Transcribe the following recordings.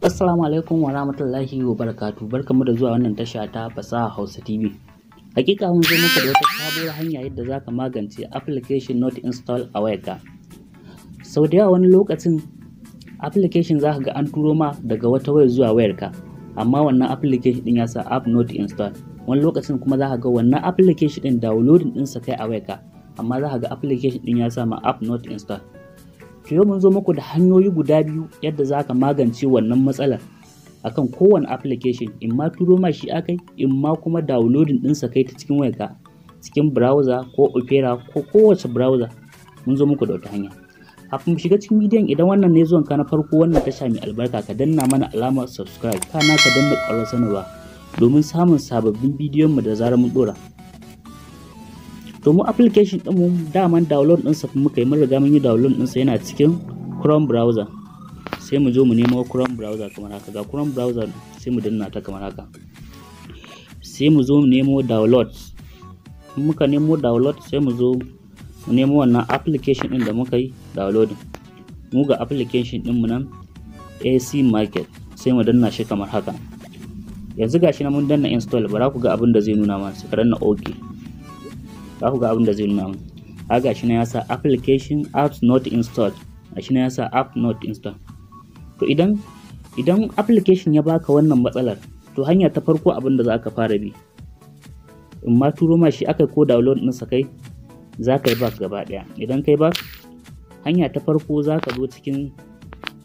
Assalamu alaikum wa rahmatullahi wa barakatuh. Barkamu da zuwa wannan tasha ta fasaha Hausa TV. Hakika mun zo muku da wata sabuwar hanya yadda zaka magance application not install a wayarka. Sau da yawa wani lokacin application zaka ga an turo ma daga wata wayar zuwa wayarka, amma wannan application din ya sa app not install. Wani lokacin kuma zaka ga wannan application din downloading din sa kai a wayarka, amma zaka ga application din ya sa ma app not install. To yau mun zo muku da hanyoyi guda biyu yadda za ka magance wannan matsalar akan kowane application, in ma turo ma shi akai, in ma kuma downloading ɗinsa kai ta cikin wayarka, cikin browser ko opera ko kowace browser. Mun zo muku da wata hanya. Kafin mu shiga cikin bidiyon, idan wannan ne zuwan ka na farko wannan tasha mai albarka, ka danna mana alamar subscribe, kana ka danna ƙwarar sanarwa domin samun sababbin bidiyon mu da zarar mun dora. To mu application din mu daman download ɗinsa muka yi, mun riga mun yi download ɗinsa, yana cikin Chrome browser. Sai mu zo mu nemo Chrome browser kamar haka. Ga Chrome browser sai mu danna ta kamar haka. Sai mu zo mu nemo download. Muka nemo download sai mu zo mu nemo wannan application din da muka yi downloading. Mu ga application din mu nan AC Market, sai mu danna shi kamar haka. Yanzu gashi na mun danna install, bara ku ga abin da zai nuna mana. Sai ka danna OK. Za ku ga abin da zai nuna mu. Ga shi na ya sa application apps not installed. Ga shi na ya sa app not installed. To idan application ya baka wannan matsalar, to hanya ta farko abin da za ka fara bi, in ma turo ma shi aka ko download ɗinsa kai, za ka yi back gaba ɗaya. Idan kai back, hanya ta farko za ka zo cikin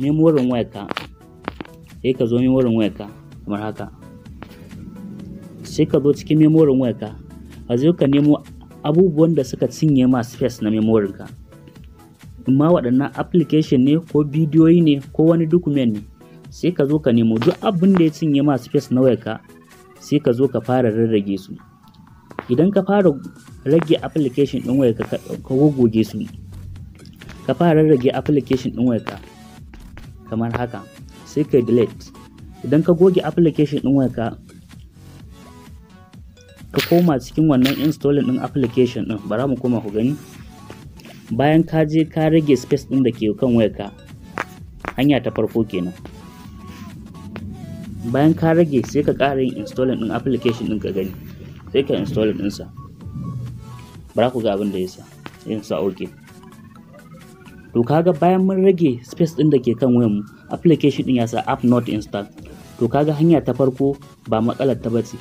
memorin wayarka, sai ka zo memorin wayarka kamar haka. Sai ka zo cikin memorin wayarka, ka zo ka nemo abubuwan da suka cinye ma space na memorinka, amma waɗannan application ne ko bidiyoyi ne ko wani document ne. Sai ka zo ka nemo duk abin da ya cinye ma space na wayarka, sai ka zo ka fara rarrage su. Idan ka fara rage application ɗin wayarka, ka goge su, ka fara rarrage application ɗin wayarka kamar haka, sai ka delete. Idan ka goge application ɗin wayarka, ka koma cikin wannan installing din application din. Bara mu koma ku gani. Bayan ka je ka rage space din da ke kan wayarka, hanya ta farko kenan. Bayan ka rage, sai ka ƙara yin installing din application din ka gani, sai ka install din sa. Bara ku ga abin da yasa, sai in sa OK. To kaga bayan mun rage space din da ke kan wayar mu, application din ya sa app not installed. To kaga hanya ta farko ba matsalar ta bace.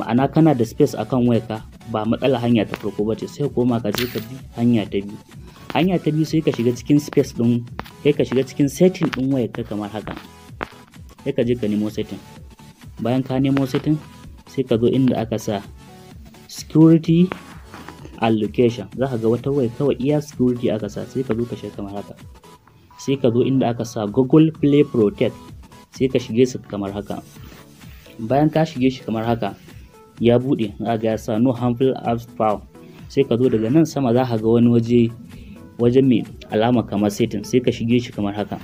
Ma'ana kana da space akan wayarka, ba matsala hanya ta farko bace. Sai koma ka je ka bi hanya ta biyu. Hanya ta biyu sai ka shiga cikin space din, sai ka shiga cikin setting din wayarka kamar haka. Sai ka je ka nemo setting. Bayan ka nemo setting, sai ka zo inda aka sa security allocation. Za ka ga wata waya kawai iya security aka sa, sai ka zo ka shiga kamar haka. Sai ka zo inda aka sa Google Play Protect, sai ka shige su kamar haka. Bayan ka shige shi kamar haka, ya bude, za ga ya sa no harmful apps found. Sai ka zo daga nan sama, za ka ga wani waje mai alama kamar setting, sai ka shige shi kamar haka.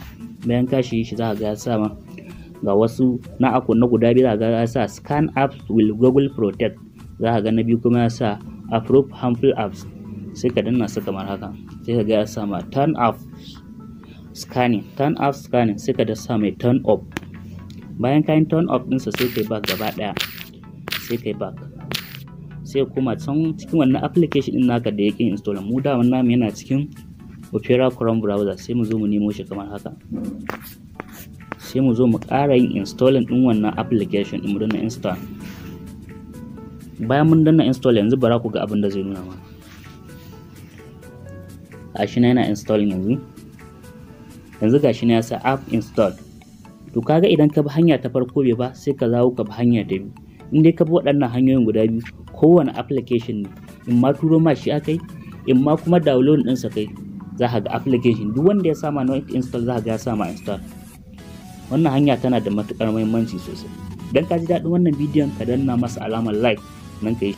Bayan ka shige shi, za ka ga ya sa ma ga wasu na guda biyu, za ka ga ya sa scan apps with Google Protect. Za ka ga na biyu kuma ya sa approve harmful apps. Sai ka danna su kamar haka. Sai ka ga ya sa ma turn off scanning, sai ka da sa mai turn off. Bayan kayan turn off ɗinsa, sai kai back gaba ɗaya. Sai kai back, sai kuma can cikin wannan application din naka da yake install. Mu da wannan namu yana cikin Opera Chrome browser. Sai mu zo mu nemo shi kamar haka. Sai mu zo mu ƙara yin installing din wannan application din, mu danna install. Bayan mun danna install, yanzu bara ku ga abin da zai nuna mana. Gashi na yana installing yanzu gashi na ya sa app install. To kaga idan ka bi hanya ta farko bai ba, sai ka zawo ka bi hanya ta biyu. In dai ka bi waɗannan hanyoyin guda biyu, kowane application ne, in ma turo ma shi akai, in ma kuma download ɗinsa kai, za ka ga application duk wanda ya sama not install, za ka ga ya sama install. Wannan hanya tana da matuƙar muhimmanci sosai. Idan ka ji daɗin wannan bidiyon, ka danna masa alamar like nan ka yi